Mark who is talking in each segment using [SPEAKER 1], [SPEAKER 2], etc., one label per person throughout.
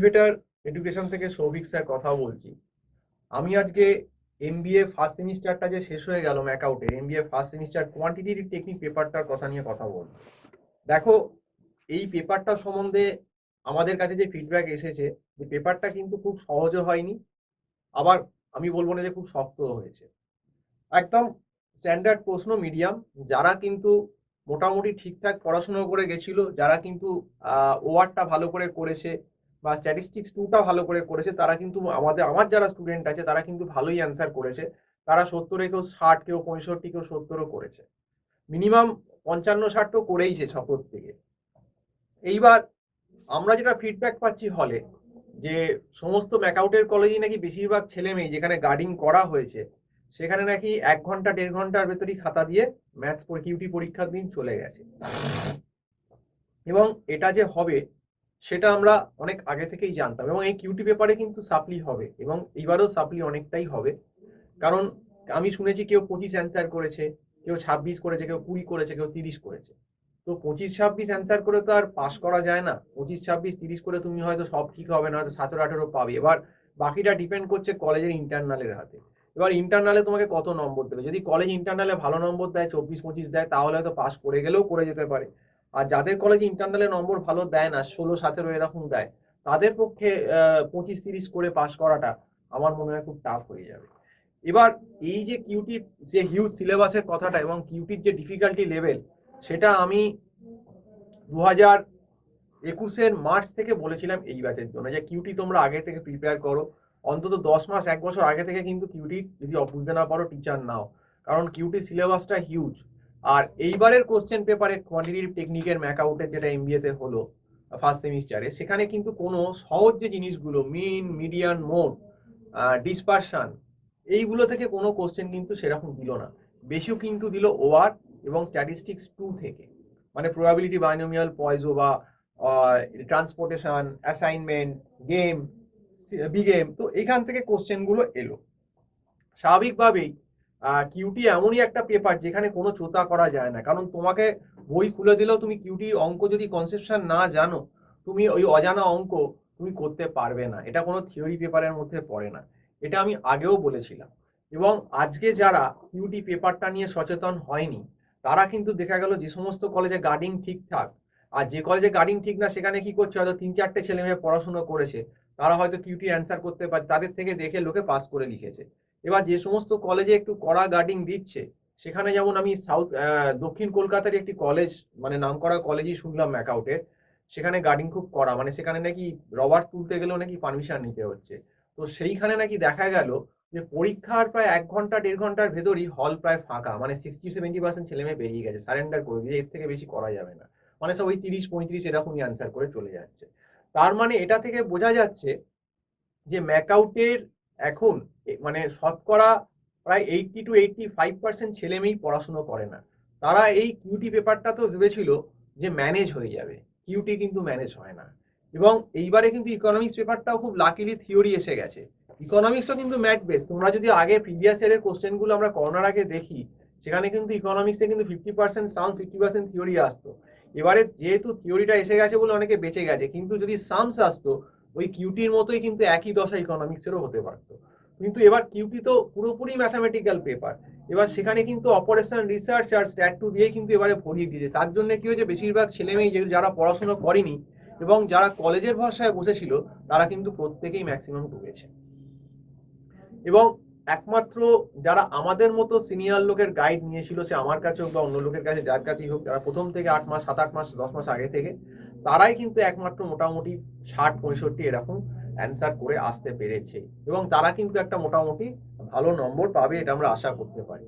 [SPEAKER 1] Elevator education থেকে Souvik sir কথা বলছি। আমি আজকে এমবিএ ফার্স্ট সেমিস্টারটা যে শেষ হয়ে গেল ম্যাকাউটে, MBA first semester quantitative technique পেপারটার কথা নিয়ে কথা বলবো। দেখো, এই পেপারটা সম্বন্ধে আমাদের কাছে যে ফিডব্যাক এসেছে, যে পেপারটা কিন্তু খুব সহজও হয়নি, আবার আমি বলবো না যে খুব শক্ত হয়েছে। একদম স্ট্যান্ডার্ড প্রশ্ন, মিডিয়াম। যারা কিন্তু মোটামুটি ঠিকঠাক পড়াশোনা করে গেছিল, যারা কিন্তু ওয়ার্ডটা ভালো করে করেছে বা স্ট্যাটিস্টিক্স 2টা ভালো করে করেছে, তারা কিন্তু আমার যারা স্টুডেন্ট আছে তারা কিন্তু ভালোই অ্যান্সার করেছে। তারা 70-এ কেউ 60, কেউ 65, কেউ 70ও করেছে। মিনিমাম 55-60 তো করেইছে সকল থেকে। এইবার আমরা যেটা ফিডব্যাক পাচ্ছি হলে, যে সমস্ত ম্যাকআউটের কলেজেই নাকি বেশিরভাগ ছেলে মেয়ে যেখানে গার্ডিং করা হয়েছে, সেখানে নাকি 1 ঘন্টা 1.5 ঘন্টার ভেতরেই খাতা দিয়ে ম্যাথস কিউটি পরীক্ষার দিন চলে গেছে। এবং এটা যে হবে সেটা আমরা অনেক আগে থেকেই জানতাম, এবং এই কিউটি পেপারে কিন্তু সাপ্লি হবে, এবং এইবারও সাপ্লি অনেকটাই হবে। কারণ আমি শুনেছি কেউ 25 অ্যান্সার করেছে, কেউ 26 করেছে, কেউ 20 করেছে, কেউ 30 করেছে। তো 25-26 অ্যান্সার করে তো আর পাস করা যায় না। 25-26-30 করে তুমি হয়তো সব ঠিক হবে না, হয়তো 17-18 পাবে। এবার বাকিটা ডিপেন্ড করছে কলেজের ইন্টারনালের হাতে। এবার ইন্টারনালে তোমাকে কত নম্বর দেবে। যদি কলেজ ইন্টারনালে ভালো নম্বর দেয়, 24-25 দেয়, তাহলে হয়তো পাস করে গেলেও করে যেতে পারে। আর যাদের কলেজ ইন্টারনালে নম্বর ভালো দেয় না, 16-17 এরকম দেয়, তাদের পক্ষে 25-30 করে পাস করাটা আমার মনে হয় খুব টাফ হয়ে যাবে। এবার এই যে কিউটির যে হিউজ সিলেবাসের কথাটা এবং কিউটির যে ডিফিকাল্টি লেভেল, সেটা আমি 2021-এর মার্চ থেকে বলেছিলাম এই ব্যাচের জন্য, যে কিউটি তোমরা আগে থেকে প্রিপেয়ার করো। অন্তত 10 মাস 1 বছর আগে থেকে কিন্তু কিউটি যদি বুঝতে না পারো, টিচার নাও, কারণ কিউটি সিলেবাসটা হিউজ। আর এইবারের কোশ্চেন পেপারে কোয়ান্টিটেটিভ টেকনিকের ম্যাকআউটের যেটা এমবিএতে হলো ফার্স্ট সেমিস্টারে, সেখানে কিন্তু কোনো সহজ যে জিনিসগুলো মিন, মিডিয়ান, মোড, ডিসপারশন, এইগুলো থেকে কোনো কোশ্চেন কিন্তু সেরকম দিল না। বেশিও কিন্তু দিল ওয়ার এবং স্ট্যাটিস্টিক্স 2 থেকে, মানে প্রবাবিলিটি, বাইনোমিয়াল, পয়জো বা transportation, assignment, game, B game. তো এখান থেকে কোশ্চেনগুলো এলো। স্বাভাবিকভাবেই কিউটি এমনই একটা পেপার যেখানে কোনো চোতা করা যায় না, কারণ তোমাকে বই খুলে দিলেও তুমি কিউটি অঙ্ক যদি কনসেপশন না জানো, তুমি ওই অজানা অঙ্ক তুমি করতে পারবে না। এটা কোনো থিওরি পেপারের মধ্যে পড়ে না, এটা আমি আগেও বলেছিলাম। এবং আজকে যারা কিউটি পেপারটা নিয়ে সচেতন হয়নি, তারা কিন্তু দেখা গেল যে সমস্ত কলেজে গার্ডিং ঠিকঠাক, আর যে কলেজে গার্ডিং ঠিক না সেখানে কি করছে, হয়তো 3-4টে ছেলে মেয়ে পড়াশোনা করেছে, তারা হয়তো কিউটি অ্যান্সার করতে পারে, তাদের থেকে দেখে লোকে পাস করে লিখেছে। এবার যে সমস্ত কলেজে একটু কড়া গার্ডিং দিচ্ছে, সেখানে যেমন আমি দক্ষিণ কলকাতার একটি কলেজ, মানে নামকরা কলেজই শুনলাম ম্যাকআউটের, সেখানে গার্ডিং খুব কড়া, মানে সেখানে নাকি রবার তুলতে গেলেও নাকি পারমিশন নিতে হচ্ছে। তো সেইখানে নাকি দেখা গেল যে পরীক্ষার প্রায় 1 ঘন্টা 1.5 ঘন্টার ভেতরই হল প্রায় ফাঁকা, মানে 60-70% ছেলে মেয়ে বেরিয়ে গেছে, সারেন্ডার করে দিয়ে, এর থেকে বেশি করা যাবে না। মানে সব ওই 30-35 এরকমই অ্যান্সার করে চলে যাচ্ছে। তার মানে এটা থেকে বোঝা যাচ্ছে যে ম্যাকআউটের এখন মানে শতকরা প্রায় 80-85% ছেলে মেয়েই পড়াশুনো করে না। তারা এই কিউটি পেপারটা তো ভেবেছিল যে ম্যানেজ হয়ে যাবে, কিউটি কিন্তু ম্যানেজ হয় না। এবং এইবারে কিন্তু ইকোনমিক্স পেপারটাও খুব লাকিলি থিওরি এসে গেছে। ইকোনমিক্সও কিন্তু ম্যাথ বেস। তোমরা যদি আগে প্রিভিয়াস ইয়ারের কোশ্চেনগুলো আমরা করোনার আগে দেখি, সেখানে কিন্তু ইকোনমিক্সে কিন্তু 50% সাউন্ড, 50% থিওরি আসতো। এবারে যেহেতু থিওরিটা এসে গেছে বলে অনেকে বেঁচে গেছে, কিন্তু যদি সামস আসতো, ওই কিউটির মতোই কিন্তু একই দশা ইকোনমিক্সেরও হতে পারতো। কিন্তু এবার কিউটি তো পুরোপুরি ম্যাথামেটিক্যাল পেপার, এবার সেখানে কিন্তু অপারেশন, রিসার্চ আর স্ট্যাট 2 দিয়ে কিন্তু এবারে ভরিয়ে দিয়েছে। তার জন্য কি হয়েছে, বেশিরভাগ ছেলেমেয়ে যারা পড়াশোনা করেনি এবং যারা কলেজের ভরসায় বসেছিল, তারা কিন্তু প্রত্যেকেই ম্যাক্সিমাম ডুবেছে। এবং একমাত্র যারা আমাদের মতো সিনিয়র লোকের গাইড নিয়েছিল, সে আমার কাছে হোক বা অন্য লোকের কাছে, যার কাছেই হোক, যারা প্রথম থেকে 8 মাস, 7-8 মাস, 10 মাস আগে থেকে, তারাই কিন্তু একমাত্র মোটামুটি 60-65 এরকম অ্যান্সার করে আসতে পেরেছে, এবং তারা কিন্তু একটা মোটামুটি ভালো নম্বর পাবে, এটা আমরা আশা করতে পারি।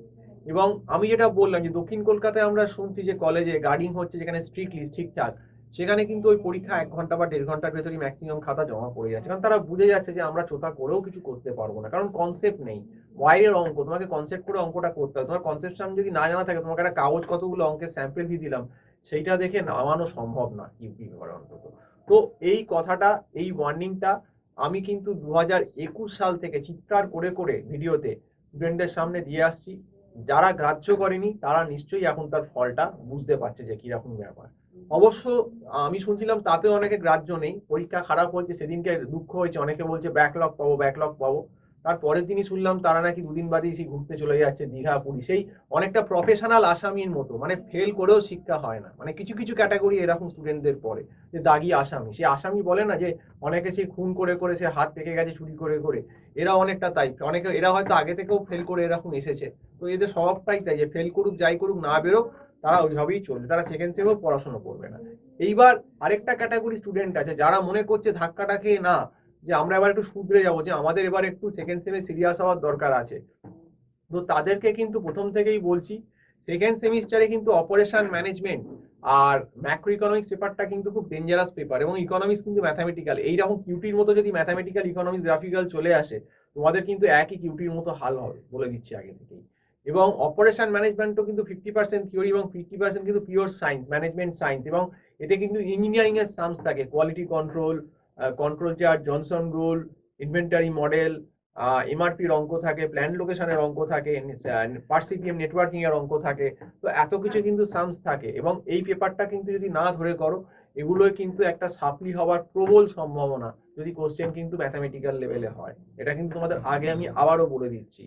[SPEAKER 1] এবং আমি যেটা বললাম যে দক্ষিণ কলকাতায় আমরা শুনছি যে কলেজে গার্ডিং হচ্ছে, যেখানে স্ট্রিক্টলি ঠিকঠাক, সেখানে কিন্তু ওই পরীক্ষা 1 ঘন্টা বা 1.5 ঘন্টার ভেতরেই ম্যাক্সিমাম খাতা জমা পড়ে যাচ্ছে, কারণ তারা বুঝে যাচ্ছে যে আমরা চোখা করেও কিছু করতে পারবো না, কারণ কনসেপ্ট নেই। বাইরের অঙ্ক তোমাকে কনসেপ্ট করে অঙ্কটা করতে হবে। তোমার কনসেপ্ট যদি না জানা থাকে, তোমাকে একটা কাগজ কতগুলো অঙ্কের স্যাম্পল দিয়ে দিলাম, সেইটা দেখে নামানো সম্ভব না ইউপি পেপারে অন্তত। তো এই কথাটা, এই ওয়ার্নিংটা আমি কিন্তু 2021 সাল থেকে চিৎকার করে করে ভিডিওতে স্টুডেন্টদের সামনে দিয়ে আসছি। যারা গ্রাহ্য করেনি, তারা নিশ্চয়ই এখন তার ফলটা বুঝতে পারছে যে কিরকম ব্যাপার। অবশ্য আমি শুনছিলাম তাতেও অনেকে গ্রাহ্য নেই, পরীক্ষা খারাপ হয়েছে সেদিনকে দুঃখ হয়েছে, অনেকে বলছে ব্যাকলগ পাবো। তারপরের দিনই শুনলাম তারা নাকি দুদিন বাদেই সেই ঘুরতে চলে যাচ্ছে দীঘা পুরী, সেই অনেকটা প্রফেশনাল আসামির মতো, মানে ফেল করেও শিক্ষা হয় না, মানে কিছু কিছু ক্যাটাগরি এরকম স্টুডেন্টদের পড়ে যে দাগি আসামি, সে আসামি বলে না যে অনেকে সেই খুন করে করে সে হাত পেকে গেছে চুরি করে করে, এরা অনেকটা তাই, অনেকে এরা হয়তো আগে থেকেও ফেল করে এরকম এসেছে। তো এদের স্বভাবটাই তাই যে ফেল করুক যাই করুক না বেরোক তারা ওইভাবেই চলবে, তারা সেকেন্ড সেমেও পড়াশোনা করবে না। এইবার আরেকটা ক্যাটাগরি স্টুডেন্ট আছে যারা মনে করছে ধাক্কাটা খেয়ে না, যে আমরা এবার একটু শুধরে যাবো, যে আমাদের এবার একটু সেকেন্ড সেমে সিরিয়াস হওয়ার দরকার আছে। তো তাদেরকে কিন্তু প্রথম থেকেই বলছি, সেকেন্ড সেমিস্টারে কিন্তু অপারেশন ম্যানেজমেন্ট আর ম্যাক্রো ইকোনমিক্স পেপারটা কিন্তু খুব ডেঞ্জারাস পেপার, এবং ইকোনমিক্স কিন্তু ম্যাথামেটিক্যাল, এইরকম কিউটির মতো যদি ম্যাথামেটিক্যাল ইকোনমিক্স গ্রাফিক্যাল চলে আসে তোমাদের কিন্তু একই কিউটির মতো হাল হবে বলে দিচ্ছি আগে থেকেই। এবং অপারেশন ম্যানেজমেন্টও কিন্তু 50% থিওরি এবং 50% কিন্তু পিওর সায়েন্স, ম্যানেজমেন্ট সায়েন্স, এবং এতে কিন্তু ইঞ্জিনিয়ারিং এর সামস থাকে, quality control, control chart, Johnson rule, inventory model, এমআরপির অঙ্ক থাকে, প্ল্যান লোকেশনের অঙ্ক থাকে, পারসিপিএম নেটওয়ার্কিং এর অঙ্ক থাকে। তো এত কিছু কিন্তু সামস থাকে, এবং এই পেপারটা কিন্তু যদি না ধরে করো এগুলোই কিন্তু একটা সাপ্লি হওয়ার প্রবল সম্ভাবনা, যদি কোশ্চেন কিন্তু ম্যাথামেটিক্যাল লেভেলে হয়। এটা কিন্তু তোমাদের আগে আমি আবারও বলে দিচ্ছি।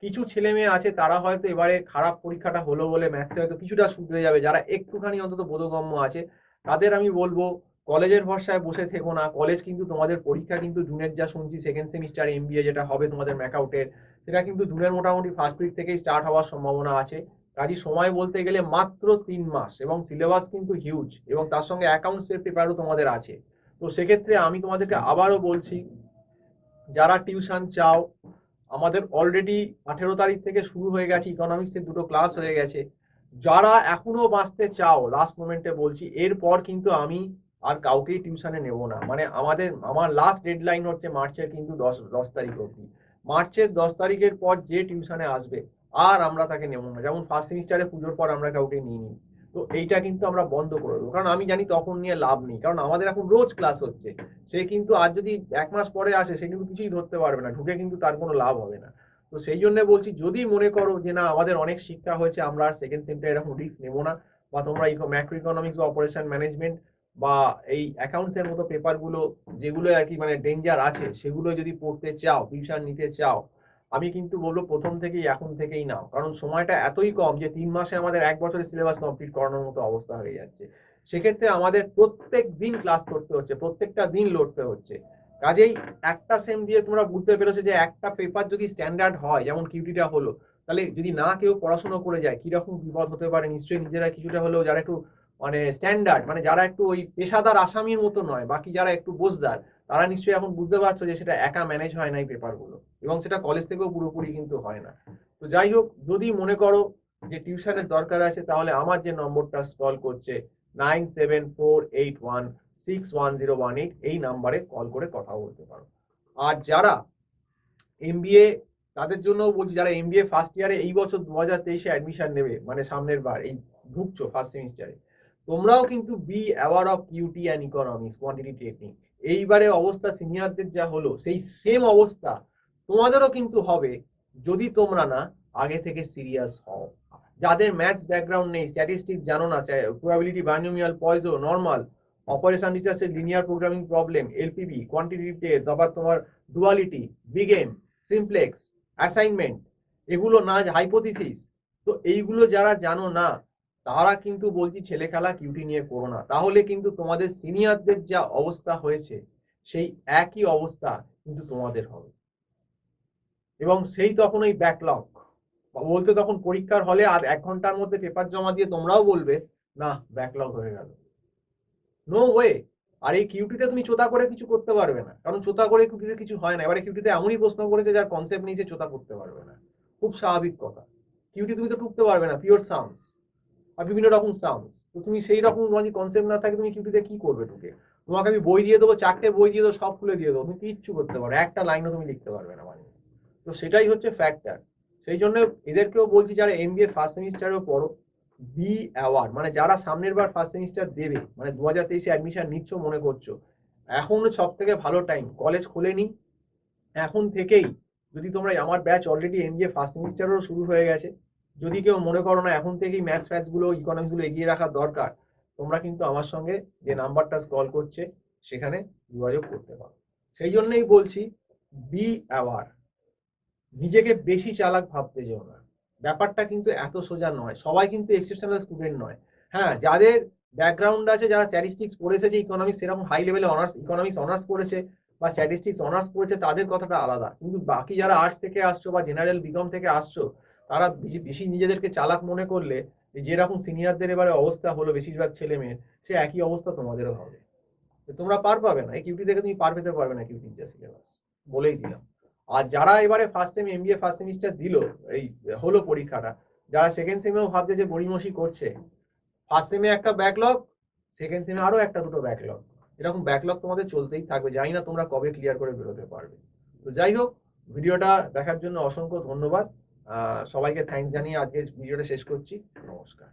[SPEAKER 1] কিছু ছেলে মেয়ে আছে তারা হয়তো এবারে খারাপ পরীক্ষাটা হলো বলে ম্যাথসে হয়তো কিছুটা শুধরে যাবে, যারা একটুখানি অন্তত বোধগম্য আছে তাদের আমি বলবো কলেজের ভরসায় বসে থেকো না। কলেজ কিন্তু তোমাদের পরীক্ষা কিন্তু জুনের, যা শুনছি সেকেন্ড সেমিস্টার এমবিএ যেটা হবে তোমাদের ম্যাকআউটের, সেটা কিন্তু জুনের মোটামুটি ফার্স্ট উইক থেকেই স্টার্ট হওয়ার সম্ভাবনা আছে। কাজে সময় বলতে গেলে মাত্র 3 মাস, এবং সিলেবাস কিন্তু হিউজ, এবং তার সঙ্গে অ্যাকাউন্টসের পেপারও তোমাদের আছে। তো সেক্ষেত্রে আমি তোমাদেরকে আবারও বলছি, যারা টিউশন চাও, আমাদের অলরেডি 18 তারিখ থেকে শুরু হয়ে গেছে, ইকোনমিক্সের 2টো ক্লাস হয়ে গেছে। যারা এখনো বাঁচতে চাও লাস্ট মোমেন্টে বলছি, এরপর কিন্তু আমি আর কাউকেই টিউশনে নেব না, মানে আমার লাস্ট ডেডলাইন হচ্ছে মার্চের কিন্তু 10 তারিখ অবধি। মার্চের 10 তারিখের পর যে টিউশনে আসবে আর আমরা তাকে নেব না, যেমন ফার্স্ট সেমিস্টারে পুজোর পর আমরা কাউকে নিইনি। তো এইটা কিন্তু আমরা বন্ধ করে দেবো, কারণ আমি জানি তখন নিয়ে লাভ নেই, কারণ আমাদের এখন রোজ ক্লাস হচ্ছে। সে কিন্তু আজ যদি 1 মাস পরে আসে সে কিন্তু কিছুই ধরতে পারবে না, ঢুকে কিন্তু তার কোনো লাভ হবে না। তো সেই জন্য বলছি, যদি মনে করো যে না আমাদের অনেক শিক্ষা হয়েছে, আমরা আর সেকেন্ড সেমটা এরকম রিস্ক নেবো না, বা তোমরা ম্যাক্রো ইকোনমিক্স বা অপারেশন ম্যানেজমেন্ট বা এই অ্যাকাউন্টস এর মতো পেপারগুলো যেগুলো আর কি মানে ডেঞ্জার আছে সেগুলো যদি পড়তে চাও, টিউশন নিতে চাও, আমি কিন্তু বলবো প্রথম থেকেই এখন থেকেই নাও, কারণ সময়টা এতই কম যে 3 মাসে আমাদের 1 বছরের সিলেবাস কমপ্লিট করানোর মতো অবস্থা হয়ে যাচ্ছে। সেক্ষেত্রে আমাদের প্রত্যেক দিন ক্লাস করতে হচ্ছে, প্রত্যেকটা দিন লড়তে হচ্ছে। কাজেই একটা সেম দিয়ে তোমরা বুঝতে পেরেছো যে একটা পেপার যদি স্ট্যান্ডার্ড হয়, যেমন কিউটিটা হলো, তাহলে যদি না কেউ পড়াশোনা করে যায় কিরকম বিপদ হতে পারে নিশ্চয়ই নিজেরা কিছুটা হলেও, যারা একটু মানে স্ট্যান্ডার্ড, মানে যারা একটু ওই পেশাদার আসামির মতো নয়, বাকি যারা একটু বোঝদার, তারা নিশ্চয়ই এখন বুঝতে পারছো যে সেটা একা ম্যানেজ হয় না এই পেপারগুলো, এবং সেটা কলেজ থেকেও পুরোপুরি কিন্তু হয় না। তো যাই হোক, যদি মনে করো যে টিউশনের দরকার আছে, তাহলে আমার যে নম্বরটা স্ক্রল করছে 9748161018, এই নাম্বারে কল করে কথা বলতে পারো। আর যারা এমবিএ, তাদের জন্য বলছি, যারা এমবিএ ফার্স্ট ইয়ারে এই বছর 2023-এ অ্যাডমিশন নেবে, মানে সামনের বার এই ঢুকছো ফার্স্ট সেমিস্টারে, তোমরাও কিন্তু be aware of cutie and economics quantity technique, এইবারে অবস্থা সিনিয়রদের যা হলো সেই সেম অবস্থা তোমাদেরও কিন্তু হবে, যদি তোমরা না আগে থেকে সিরিয়াস হও। যাদের ম্যাথস ব্যাকগ্রাউন্ড নেই, স্ট্যাটিস্টিক্স জানো না, probability, binomial, Poisson, normal, operation রিসার্চের linear programming problem, LPP, quantitative test, তারপর তোমার duality, big M, simplex, assignment, এগুলো না, হাইপোথিসিস, তো এইগুলো যারা জানো না তারা কিন্তু বলছি ছেলে খেলা কিউটি নিয়ে করো না, তাহলে কিন্তু তোমাদের সিনিয়রদের যা অবস্থা হয়েছে সেই একই অবস্থা কিন্তু তোমাদের হবে। এবং সেই তখন ওই ব্যাকলগ বলতে, তখন পরীক্ষার হলে আর 1 ঘন্টার মধ্যে পেপার জমা দিয়ে তোমরাও বলবে না ব্যাকলগ হয়ে গেল। No way. আর এই কিউটিতে তুমি চোতা করে কিছু করতে পারবে না, কারণ চোতা করে কিউটিতে কিছু হয় না। এবারে কিউটিতে এমনই প্রশ্ন করেছে যার কনসেপ্ট নেই, সে চোতা করতে পারবে না, খুব স্বাভাবিক কথা। কিউটি তুমি তো টুকতে পারবে না, পিওর সামস আর বিভিন্ন রকম সামস, তো তুমি সেই রকম তোমার কনসেপ্ট না থাকে, তুমি কিউটিতে কি করবে ঢুকে? তোমাকে আমি বই দিয়ে দেবো, 4টে বই দিয়ে দেবো, সব খুলে দিয়ে দেবো, তুমি কিচ্ছু করতে পারো, একটা লাইনও তুমি লিখতে পারবে না মানে। তো সেটাই হচ্ছে ফ্যাক্টর। সেই জন্য এদেরকেও বলছি, যারা এমবিএ ফার্স্ট সেমিস্টারেও পড়ো, বি অ্যাওয়ার, মানে যারা সামনের বার ফার্স্ট সেমিস্টার দেবে, মানে 2023-এ অ্যাডমিশন নিচ্ছ মনে করছো, এখন সব থেকে ভালো টাইম, কলেজ খোলেনি এখন থেকেই। যদি তোমরা, আমার ব্যাচ অলরেডি এমবিএ ফার্স্ট সেমিস্টারেরও শুরু হয়ে গেছে, যদি কেউ মনে করো না এখন থেকেই ম্যাথস গুলো, ইকোনমিক্স গুলো এগিয়ে রাখার দরকার, তোমরা কিন্তু আমার সঙ্গে যে নাম্বারটা কল করছে সেখানে যোগাযোগ করতে পারো। সেই জন্যই বলছি, বি অ্যাওয়ার, নিজেকে বেশি চালাক ভাবতে যেও না। ব্যাপারটা কিন্তু এত সোজা নয়, সবাই কিন্তু এক্সেপশনাল স্টুডেন্ট নয়। হ্যাঁ, যাদের ব্যাকগ্রাউন্ড আছে, যারা স্ট্যাটিস্টিক্স পড়েছে, যে ইকোনমিক্স সেরকম হাই লেভেলে অনার্স ইকোনমিক্স অনার্স পড়েছে বা স্ট্যাটিস্টিক্স অনার্স পড়েছে, তাদের কথাটা আলাদা। কিন্তু বাকি যারা আর্টস থেকে আসছো বা জেনারেল বিকম থেকে আসছো, তারা বেশি নিজেদেরকে চালাক মনে করলে যেরকম সিনিয়রদের এবারে অবস্থা হলো বেশিরভাগ ছেলে মেয়ের, সে একই অবস্থা তোমাদেরও হবে। তোমরা পার পাবে না, এই কিউটি থেকে তুমি পার পেতে পারবে না, কিউটির যা সিলেবাস বলেই দিলাম। আর যারা এবারে first same MBA first semester দিল, এই হলো পরীক্ষাটা, যারা সেকেন্ড সেমেও ভাবছে যে গড়িমসি করছে, ফার্স্ট সেমে একটা ব্যাকলগ, সেকেন্ড সেমে আরো একটা দুটো ব্যাকলগ, এরকম ব্যাকলগ তোমাদের চলতেই থাকবে। জানি না তোমরা কবে ক্লিয়ার করে বেরোতে পারবে। তো যাই হোক, ভিডিওটা দেখার জন্য অসংখ্য ধন্যবাদ। সবাইকে থ্যাঙ্কস জানিয়ে আজকে ভিডিওটা শেষ করছি। নমস্কার।